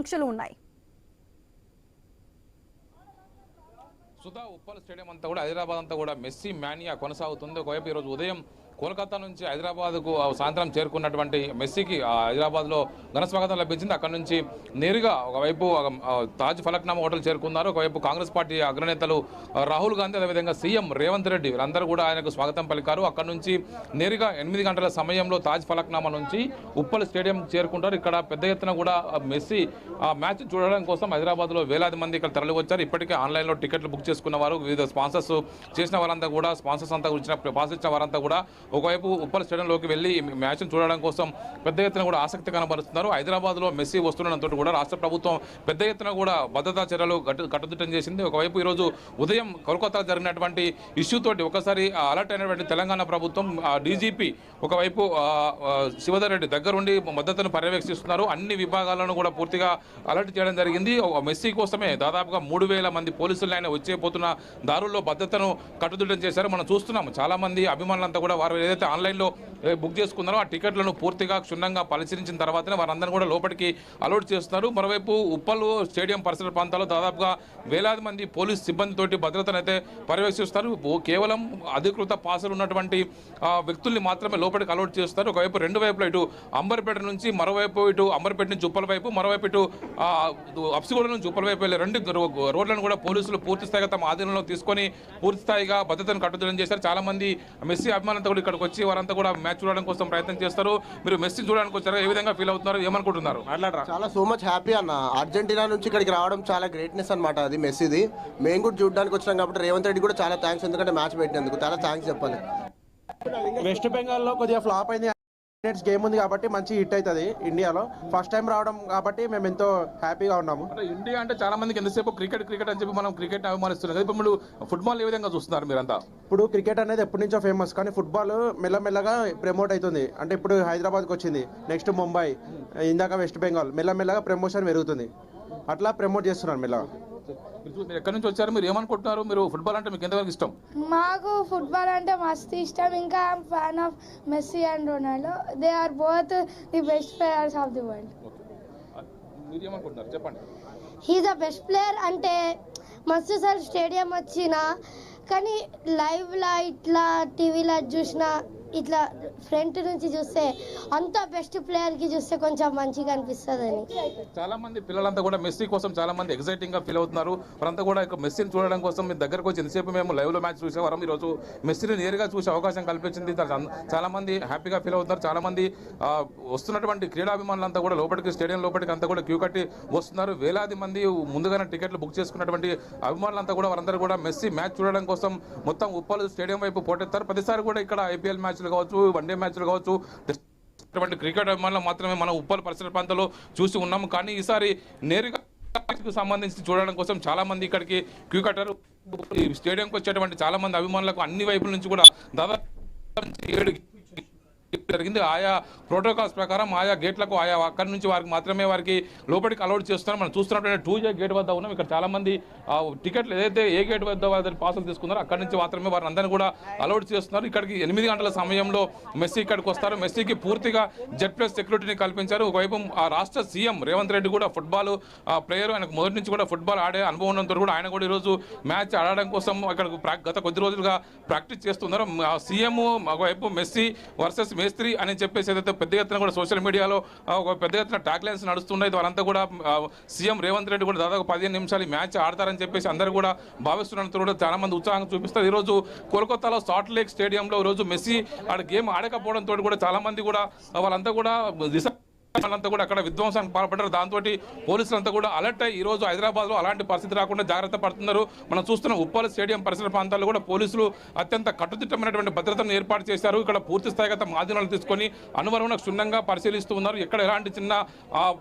ఆంక్షలు ఉన్నాయి. సుధా ఉప్పల్ స్టేడియం అంతా కూడా హైదరాబాద్ అంతా కూడా మెస్సీ మానియా కొనసాగుతుంది. ఒకవైపు ఈరోజు ఉదయం కోల్కతా నుంచి హైదరాబాద్కు సాయంత్రం చేరుకున్నటువంటి మెస్సీకి హైదరాబాద్లో ఘన స్వాగతం లభించింది. అక్కడ నుంచి నేరుగా ఒకవైపు తాజ్ ఫలక్నామా హోటల్ చేరుకున్నారు. ఒకవైపు కాంగ్రెస్ పార్టీ అగ్రనేతలు రాహుల్ గాంధీ, అదేవిధంగా సీఎం రేవంత్ రెడ్డి వీరందరూ కూడా ఆయనకు స్వాగతం పలికారు. అక్కడ నుంచి నేరుగా 8 గంటల సమయంలో తాజ్ ఫలక్నామా నుంచి ఉప్పల్ స్టేడియం చేరుకుంటారు. ఇక్కడ పెద్ద ఎత్తున కూడా మెస్సీ మ్యాచ్ చూడడం కోసం హైదరాబాద్లో వేలాది మంది ఇక్కడ తరలి వచ్చారు. ఇప్పటికే ఆన్లైన్లో టికెట్లు బుక్ చేసుకున్న వారు, వివిధ స్పాన్సర్స్ చేసిన వారంతా కూడా, స్పాన్సర్స్ అంతా ఇచ్చిన పాస్ ఇచ్చిన వారంతా కూడా ఒకవైపు ఉప్పల్ స్టేడియంలోకి వెళ్ళి మ్యాచ్ను చూడడం కోసం పెద్ద ఎత్తున కూడా ఆసక్తి కనబరుస్తున్నారు. హైదరాబాద్లో మెస్సీ వస్తుండడంతో కూడా రాష్ట్ర ప్రభుత్వం పెద్ద ఎత్తున కూడా భద్రతా చర్యలు కట్టుదిట్టం చేసింది. ఒకవైపు ఈరోజు ఉదయం కోల్కతా జరిగినటువంటి ఇష్యూ తోటి ఒకసారి అలర్ట్ అయినటువంటి తెలంగాణ ప్రభుత్వం డీజీపీ ఒకవైపు శివధర్ రెడ్డి దగ్గరుండి మద్దతును పర్యవేక్షిస్తున్నారు. అన్ని విభాగాలను కూడా పూర్తిగా అలర్ట్ చేయడం జరిగింది. మెస్సీ కోసమే దాదాపుగా 3000 మంది పోలీసులు ఆయన వచ్చేపోతున్న దారుల్లో భద్రతను కట్టుదిట్టం చేశారు. మనం చూస్తున్నాము చాలా మంది అభిమానులంతా కూడా వారు ఏదైతే ఆన్లైన్లో బుక్ చేసుకున్నారో ఆ టికెట్లను పూర్తిగా క్షుణ్ణంగా పరిశీలించిన తర్వాతనే వారందరూ కూడా లోపలికి అలౌట్ చేస్తున్నారు. మరోవైపు ఉప్పల్ స్టేడియం పరిసర ప్రాంతాల్లో దాదాపుగా వేలాది మంది పోలీస్ సిబ్బందితోటి భద్రతను అయితే పర్యవేక్షిస్తారు. కేవలం అధికృత పాసులు ఉన్నటువంటి వ్యక్తుల్ని మాత్రమే లోపలికి అలౌట్ చేస్తారు. ఒకవైపు రెండు వైపులో ఇటు అంబర్పేట నుంచి మరోవైపు, ఇటు అంబర్పేట నుంచి ఉప్పల్ వైపు, మరోవైపు ఇటు అప్సిగూడ నుంచి ఉప్పల్ వైపు వెళ్ళే 2 రోడ్లను కూడా పోలీసులు పూర్తి స్థాయిగా తమ ఆధీనంలో తీసుకొని పూర్తి స్థాయిగా భద్రతను కట్టుదిట్టం చేశారు. చాలా మంది మెస్సీ అభిమానులంతా కూడా ఇక్కడికి వచ్చి వారంతా కూడా మ్యాచ్ చూడడం కోసం ప్రయత్నం చేస్తారు. మీరు మెస్సీ చూడడానికి వచ్చారు, ఏ విధంగా ఫీల్ అవుతున్నారు, ఏమనుకుంటున్నారు? చాలా సో మచ్ హ్యాపీ అన్న. అర్జెంటీనా నుంచి ఇక్కడికి రావడం చాలా గ్రేట్నెస్ అనమాట. అది మెస్సీది. మేము కూడా చూడడానికి వచ్చినాం కాబట్టి రేవంత్ రెడ్డి కూడా చాలా థ్యాంక్స్, ఎందుకంటే మ్యాచ్ పెట్టినందుకు చాలా థ్యాంక్స్ చెప్పాలి. వెస్ట్ బెంగాల్లో కొద్దిగా ఫ్లాప్ అయింది. గేమ్ ఉంది కాబట్టి మంచి హిట్ అవుతుంది ఇండియాలో. ఫస్ట్ టైం రావడం కాబట్టి మేము ఎంతో హ్యాపీగా ఉన్నాము. ఇండియా అంటే చాలా మందికి ఎంతసేపు క్రికెట్ అని చెప్పి మనం క్రికెట్ అభిమానిస్తున్నాం కదా, ఇప్పుడు ఫుట్బాల్ ఏ విధంగా చూస్తున్నారు మీరంతా? ఇప్పుడు క్రికెట్ అనేది ఎప్పటి నుంచో ఫేమస్, కానీ ఫుట్బాల్ మెల్లమెల్లగా ప్రమోట్ అవుతుంది. అంటే ఇప్పుడు హైదరాబాద్కి వచ్చింది, నెక్స్ట్ ముంబై, ఇందాక వెస్ట్ బెంగాల్, మెల్లమెల్లగా ప్రమోషన్ పెరుగుతుంది. అట్లా ప్రమోట్ చేస్తున్నారు మెల్లగా. మీరు ఎక్కడి నుంచి వచ్చారు, మీరు ఏమనుకుంటున్నారు? మీరు ఫుట్బాల్ అంటే మీకు ఎంతవరకు ఇష్టం? మాకు ఫుట్బాల్ అంటే మస్తు ఇష్టం. ఇంకా I'm fan of Messi and Ronaldo. They are both the best players of the world. మీరు ఏమనుకుంటున్నారు చెప్పండి. He the best player. అంటే మస్తు సార్ స్టేడియం వచ్చినా కానీ లైవ్లో ఇట్లా టీవీలో చూసినా ఇట్లా ఫ్రంట్ నుంచి చూస్తే అంత బెస్ట్ ప్లేయర్కి చూస్తే కొంచెం మంచిగా అనిపిస్తుంది అని. చాలా మంది పిల్లలంతా కూడా మెస్సీ కోసం చాలా మంది ఎక్సైటింగ్ గా ఫీల్ అవుతున్నారు. వారంతా కూడా మెస్సీని చూడడం కోసం మీ దగ్గరకు వచ్చి ఎంతసేపు మేము లైవ్ లో మ్యాచ్ చూసేవారం, ఈరోజు మెస్సీని నేరుగా చూసే అవకాశం కల్పించింది. చాలా మంది హ్యాపీగా ఫీల్ అవుతున్నారు. చాలా మంది వస్తున్నటువంటి క్రీడాభిమానులంతా కూడా లోపలికి, స్టేడియం లోపలికి అంతా కూడా క్యూ కట్టి వస్తున్నారు. వేలాది మంది ముందుగానే టికెట్లు బుక్ చేసుకున్నటువంటి అభిమానులంతా కూడా వారందరూ కూడా మెస్సీ మ్యాచ్ చూడడం కోసం మొత్తం ఉప్పల్ స్టేడియం వైపు పోటెత్తారు. ప్రతిసారి కూడా ఇక్కడ ఐపీఎల్ మ్యాచ్లు కావచ్చు, వన్డే మ్యాచ్లు కావచ్చు, క్రికెట్ అభిమానులు మాత్రమే మనం ఉప్పల్ పరిసర ప్రాంతాల్లో చూసి ఉన్నాము. కానీ ఈసారి నేరుగా సంబంధించి చూడడం కోసం చాలా మంది ఇక్కడికి క్యూ కట్టారు. ఈ స్టేడియంకి వచ్చేటువంటి చాలా మంది అభిమానులకు అన్ని వైపుల నుంచి కూడా దాదాపు 7 జరిగింది. ఆయా ప్రోటోకాల్స్ ప్రకారం ఆయా గేట్లకు ఆయా అక్కడి నుంచి వారికి మాత్రమే వారికి లోపలికి అలౌట్ చేస్తున్నారు. మనం చూస్తున్నటువంటి 2A గేట్ వద్ద ఉన్నాం. ఇక్కడ చాలా మంది టికెట్లు ఏదైతే ఏ గేట్ వద్ద వారి పాసులు తీసుకున్నారో అక్కడి నుంచి మాత్రమే వారిని అందరినీ కూడా అలౌట్ చేస్తున్నారు. ఇక్కడికి 8 గంటల సమయంలో మెస్సీ ఇక్కడికి వస్తారు. మెస్సీకి పూర్తిగా జెడ్+ సెక్యూరిటీని కల్పించారు. ఒకవైపు ఆ రాష్ట్ర సీఎం రేవంత్ రెడ్డి కూడా ఫుట్బాల్ ప్లేయర్, ఆయనకు మొదటి నుంచి కూడా ఫుట్బాల్ ఆడే అనుభవం ఉన్నంత కూడా ఆయన కూడా ఈరోజు మ్యాచ్ ఆడడం కోసం అక్కడ గత కొద్ది రోజులుగా ప్రాక్టీస్ చేస్తున్నారు. సీఎం ఒకవైపు మెస్సీ వర్సెస్ మేస్త్రి అని చెప్పేసి ఏదైతే పెద్ద ఎత్తున కూడా సోషల్ మీడియాలో ఒక పెద్ద ఎత్తున ట్యాగ్ లైన్స్ నడుస్తున్నాయి. వారంతా కూడా సీఎం రేవంత్ రెడ్డి కూడా దాదాపు 15 నిమిషాలు ఈ మ్యాచ్ ఆడతారని చెప్పేసి అందరూ కూడా భావిస్తున్నందుకు కూడా చాలా మంది ఉత్సాహం చూపిస్తారు. ఈరోజు కోల్కతాలో సాల్ట్ లేక్ స్టేడియంలో ఈరోజు మెస్సీ ఆడ గేమ్ ఆడకపోవడంతో కూడా చాలా మంది కూడా వాళ్ళంతా కూడా వాళ్ళంతా కూడా అక్కడ విధ్వంసానికి పాల్పడ్డారు. దాంతో పోలీసులంతా కూడా అలర్ట్ అయ్యి ఈరోజు హైదరాబాద్లో అలాంటి పరిస్థితి రాకుండా జాగ్రత్త పడుతున్నారు. మనం చూస్తున్న ఉప్పల్ స్టేడియం పరిసర ప్రాంతాల్లో కూడా పోలీసులు అత్యంత కట్టుదిట్టమైనటువంటి భద్రతను ఏర్పాటు చేశారు. ఇక్కడ పూర్తి స్థాయిగా తమ ఆధీనాలు తీసుకొని అనువరణ క్షుణ్ణంగా పరిశీలిస్తూ ఉన్నారు. ఎక్కడ ఎలాంటి చిన్న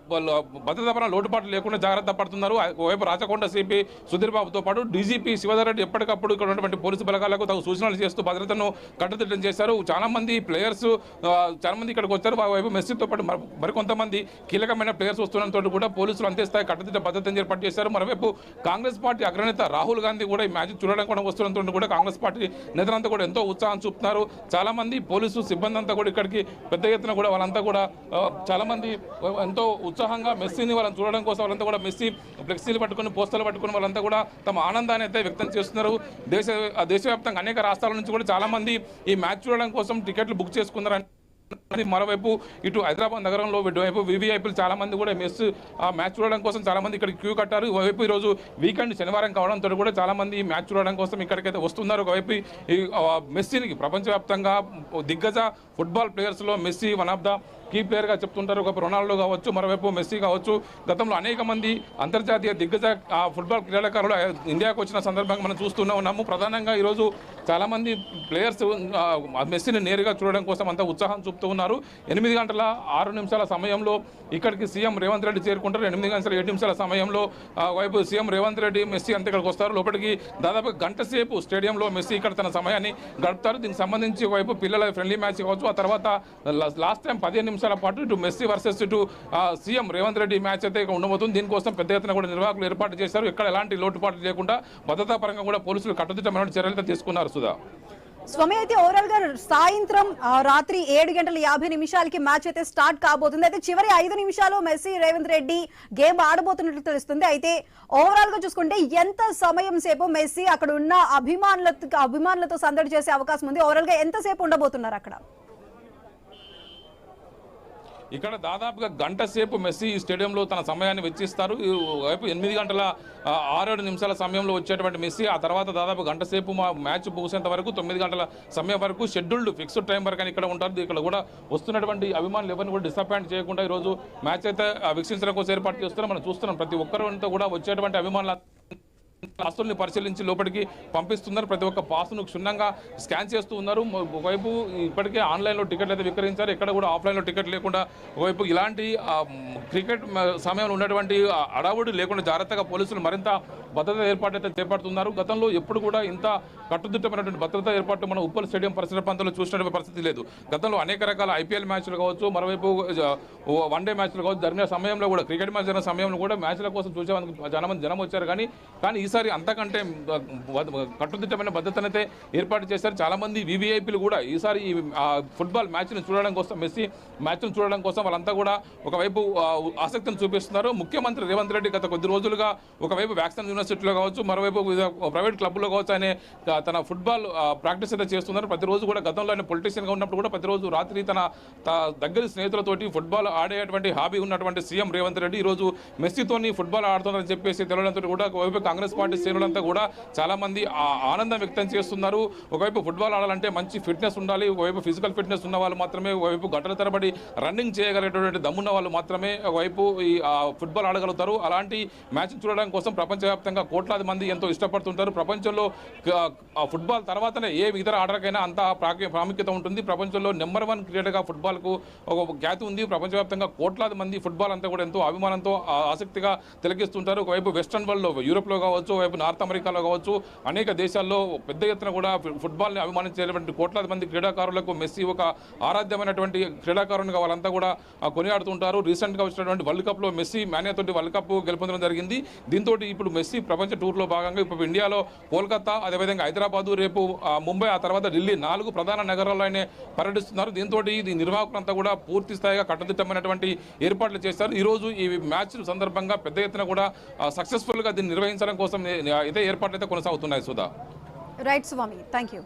భద్రతాపరమైన లోటుపాట్లు లేకుండా జాగ్రత్త పడుతున్నారు. ఒకవైపు రాచకొండ సిపి సుధీర్ బాబుతో పాటు డీజీపీ శివధర్ రెడ్డి ఎప్పటికప్పుడు ఇక్కడ ఉన్నటువంటి పోలీసు బలగాలకు తగు సూచనలు చేస్తూ భద్రతను కట్టుదిట్టం చేశారు. చాలా మంది ప్లేయర్స్ చాలా మంది ఇక్కడికి వచ్చారు. వైపు మెస్సీతో పాటు కొంతమంది కీలకమైన ప్లేయర్స్ వస్తున్నంతో కూడా పోలీసులు అంతే స్థాయి కట్టుదిట్ట భద్రతను ఏర్పాటు చేశారు. మరోవైపు కాంగ్రెస్ పార్టీ అగ్రనేత రాహుల్ గాంధీ కూడా ఈ మ్యాచ్ చూడడం కూడా వస్తున్నంతో కూడా కాంగ్రెస్ పార్టీ నేతలంతా కూడా ఎంతో ఉత్సాహం చూపుతున్నారు. చాలా మంది పోలీసు సిబ్బంది అంతా కూడా ఇక్కడికి పెద్ద ఎత్తున కూడా వాళ్ళంతా కూడా చాలా మంది ఎంతో ఉత్సాహంగా మెస్సీని వాళ్ళని చూడడం కోసం వాళ్ళంతా కూడా మెస్సీ ఫ్లెక్సీలు పట్టుకుని పోస్టర్లు పట్టుకుని వాళ్ళంతా కూడా తమ ఆనందాన్ని అయితే వ్యక్తం చేస్తున్నారు. దేశవ్యాప్తంగా అనేక రాష్ట్రాల నుంచి కూడా చాలా మంది ఈ మ్యాచ్ చూడడం కోసం టికెట్లు బుక్ చేసుకున్నారు. మరోవైపు ఇటు హైదరాబాద్ నగరంలో ఇటువైపు వివిఐపీలు చాలా మంది కూడా మ్యాచ్ చూడడం కోసం చాలా మంది ఇక్కడ క్యూ కట్టారు. ఒకవైపు ఈరోజు వీకెండ్ శనివారం కావడంతో కూడా చాలా మంది ఈ మ్యాచ్ చూడడం కోసం ఇక్కడికైతే వస్తున్నారు. ఒకవైపు ఈ మెస్సీకి ప్రపంచవ్యాప్తంగా దిగ్గజ ఫుట్బాల్ ప్లేయర్స్లో Messi one of the key ప్లేయర్గా చెప్తుంటారు. ఒక రొనాల్డో కావచ్చు, మరోవైపు మెస్సీ కావచ్చు. గతంలో అనేక మంది అంతర్జాతీయ దిగ్గజ ఫుట్బాల్ క్రీడాకారులు ఇండియాకు వచ్చిన సందర్భంగా మనం చూస్తూనే ఉన్నాము. ప్రధానంగా ఈరోజు చాలామంది ప్లేయర్స్ మెస్సీని నేరుగా చూడడం కోసం అంత ఉత్సాహం చూపుతూ ఉన్నారు. 8:06 సమయంలో ఇక్కడికి సీఎం రేవంత్ రెడ్డి చేరుకుంటారు. 8:07 సమయంలో వైపు సీఎం రేవంత్ రెడ్డి మెస్సీ అంతా ఇక్కడికి వస్తారు. లోపలికి దాదాపు గంట సేపు స్టేడియంలో మెస్సీ ఇక్కడ తన సమయాన్ని గడుపుతారు. దీనికి సంబంధించి వైపు పిల్లల ఫ్రెండ్లీ మ్యాచ్ కావచ్చు, ఆ తర్వాత లాస్ట్ టైం 15 నిమిషాల పాటు ఇటు మెస్సీ వర్సెస్ ఇటు సీఎం రేవంత్ రెడ్డి మ్యాచ్ అయితే ఇక్కడ ఉండబోతుంది. దీనికోసం పెద్ద ఎత్తున కూడా నిర్వాహకులు ఏర్పాటు చేశారు. ఇక్కడ ఎలాంటి లోటుపాట్లు లేకుండా భద్రతా పరంగా కూడా పోలీసులు కట్టుదిట్టమైన చర్యలు తీసుకున్నారు. సుధా స్వామి, అయితే ఓవరాల్ గా సాయంత్రం రాత్రి 7:50 మ్యాచ్ అయితే స్టార్ట్ కాబోతుంది. అయితే చివరి 5 నిమిషాలు మెస్సీ రేవంత్ రెడ్డి గేమ్ ఆడబోతున్నట్లు తెలుస్తుంది. అయితే ఓవరాల్ గా చూసుకుంటే ఎంత సమయం సేపు మెస్సీ అక్కడ ఉన్న అభిమానులతో సందడి చేసే అవకాశం ఉంది? ఓవరాల్ గా ఎంతసేపు ఉండబోతున్నారు అక్కడ? ఇక్కడ దాదాపుగా గంట సేపు మెస్సీ ఈ స్టేడియంలో తన సమయాన్ని వెచ్చిస్తారు. వైపు 8:06 సమయంలో వచ్చేటువంటి మెస్సీ ఆ తర్వాత దాదాపు గంట సేపు మ్యాచ్ ముగిసేంత వరకు 9 గంటల సమయం వరకు షెడ్యూల్డ్ ఫిక్స్డ్ టైం వరకు అని ఇక్కడ ఉంటారు. ఇక్కడ కూడా వస్తున్నటువంటి అభిమానులు ఎవరిని కూడా డిసప్పాయింట్ చేయకుండా ఈరోజు మ్యాచ్ అయితే వీక్షించడం కోసం ఏర్పాటు చేస్తున్నాం. మనం చూస్తున్నాం ప్రతి ఒక్కరితో కూడా వచ్చేటువంటి అభిమానులు పాసుల్ని పరిశీలించి లోపలికి పంపిస్తున్నారు. ప్రతి ఒక్క పాసును క్షుణ్ణంగా స్కాన్ చేస్తూ ఉన్నారు. ఒకవైపు ఇప్పటికే ఆన్లైన్లో టికెట్లు అయితే విక్రయించారు. ఎక్కడ కూడా ఆఫ్లైన్లో టికెట్ లేకుండా ఒకవైపు ఇలాంటి క్రికెట్ సమయంలో ఉన్నటువంటి అడావుడి లేకుండా జాగ్రత్తగా పోలీసులు మరింత భద్రత ఏర్పాటు అయితే చేపడుతున్నారు. గతంలో ఎప్పుడు కూడా ఇంత కట్టుదిట్టమైనటువంటి భద్రతా ఏర్పాటు మనం ఉప్పల్ స్టేడియం పరిసర ప్రాంతంలో చూసినటువంటి పరిస్థితి లేదు. గతంలో అనేక రకాల ఐపీఎల్ మ్యాచ్లు కావచ్చు, మరోవైపు వన్డే మ్యాచ్లు కావచ్చు జరిగిన సమయంలో కూడా క్రికెట్ మ్యాచ్ జరిగిన సమయంలో కూడా మ్యాచ్ల కోసం చూసేందుకు చాలా మంది జనం వచ్చారు. కానీ ఈసారి అంతకంటే కట్టుదిట్టమైన భద్రతనైతే ఏర్పాటు చేశారు. చాలా మంది వివిఐపీలు కూడా ఈసారి ఈ ఫుట్బాల్ మ్యాచ్ని చూడడం కోసం, మెస్సీ మ్యాచ్ను చూడడం కోసం వాళ్ళంతా కూడా ఒకవైపు ఆసక్తిని చూపిస్తున్నారు. ముఖ్యమంత్రి రేవంత్ రెడ్డి గత కొద్ది రోజులుగా ఒకవైపు వ్యాక్సిన్ యూనివర్సిటీలో కావచ్చు, మరోవైపు ప్రైవేట్ క్లబ్లో కావచ్చు ఆయన తన ఫుట్బాల్ ప్రాక్టీస్ అయితే చేస్తున్నారు. ప్రతిరోజు కూడా గతంలో ఆయన పొలిటీషియన్గా ఉన్నప్పుడు కూడా ప్రతిరోజు రాత్రి తన దగ్గర స్నేహితులతోటి ఫుట్బాల్ ఆడేటువంటి హాబీ ఉన్నటువంటి సీఎం రేవంత్ రెడ్డి ఈరోజు మెస్సీతోని ఫుట్బాల్ ఆడుతున్నారని చెప్పేసి తెలియడంతో కూడా ఒకవైపు కాంగ్రెస్ పార్టీ శ్రేణులంతా కూడా చాలా మంది ఆనందం వ్యక్తం చేస్తున్నారు. ఒకవైపు ఫుట్బాల్ ఆడాలంటే మంచి ఫిట్నెస్ ఉండాలి. ఒకవైపు ఫిజికల్ ఫిట్నెస్ ఉన్న వాళ్ళు మాత్రమే, ఒకవైపు గంటల తరబడి రన్నింగ్ చేయగలిగేటువంటి దమ్మున్న వాళ్ళు మాత్రమే ఒకవైపు ఈ ఫుట్బాల్ ఆడగలుగుతారు. అలాంటి మ్యాచ్ చూడడం కోసం ప్రపంచవ్యాప్తంగా కోట్లాది మంది ఎంతో ఇష్టపడుతుంటారు. ప్రపంచంలో ఫుట్బాల్ తర్వాతనే ఏ ఇతర ఆటలకైనా అంత ప్రాముఖ్యత ఉంటుంది. ప్రపంచంలో నెంబర్ 1 క్రీడగా ఫుట్బాల్కు ఒక ఖ్యాతి ఉంది. ప్రపంచవ్యాప్తంగా కోట్లాది మంది ఫుట్బాల్ అంతా కూడా ఎంతో అభిమానంతో ఆసక్తిగా తిలకిస్తుంటారు. ఒకవైపు వెస్టర్న్ వరల్డ్లో యూరోప్లో కావచ్చు, ఒకవైపు నార్త్ అమెరికాలో కావచ్చు, అనేక దేశాల్లో పెద్ద ఎత్తున కూడా ఫుట్బాల్ని అభిమానించేటువంటి కోట్లాది మంది క్రీడాకారులకు మెస్సీ ఒక ఆరాధ్యమైనటువంటి క్రీడాకారునిగా వాళ్ళంతా కూడా కొనియాడుతుంటారు. రీసెంట్గా వచ్చినటువంటి వరల్డ్ కప్లో మెస్సీ మేనేతోటి వరల్డ్ కప్ గెలుపొందడం జరిగింది. దీంతో ఇప్పుడు మెస్సీ ప్రపంచ టూర్లో భాగంగా ఇప్పుడు ఇండియాలో కోల్కతా, అదేవిధంగా హైదరాబాదు, రేపు ముంబై, ఆ తర్వాత ఢిల్లీ 4 ప్రధాన నగరాల్లో ఆయన పర్యటిస్తున్నారు. దీంతో ఈ నిర్వాహకులంతా కూడా పూర్తి స్థాయిగా కట్టుదిట్టమైనటువంటి ఏర్పాట్లు చేశారు. ఈరోజు ఈ మ్యాచ్ సందర్భంగా పెద్ద ఎత్తున కూడా సక్సెస్ఫుల్గా దీన్ని నిర్వహించడం కోసం ఇదే ఏర్పాట్లు అయితే కొనసాగుతున్నాయి. Sudha. Right Swami, thank you.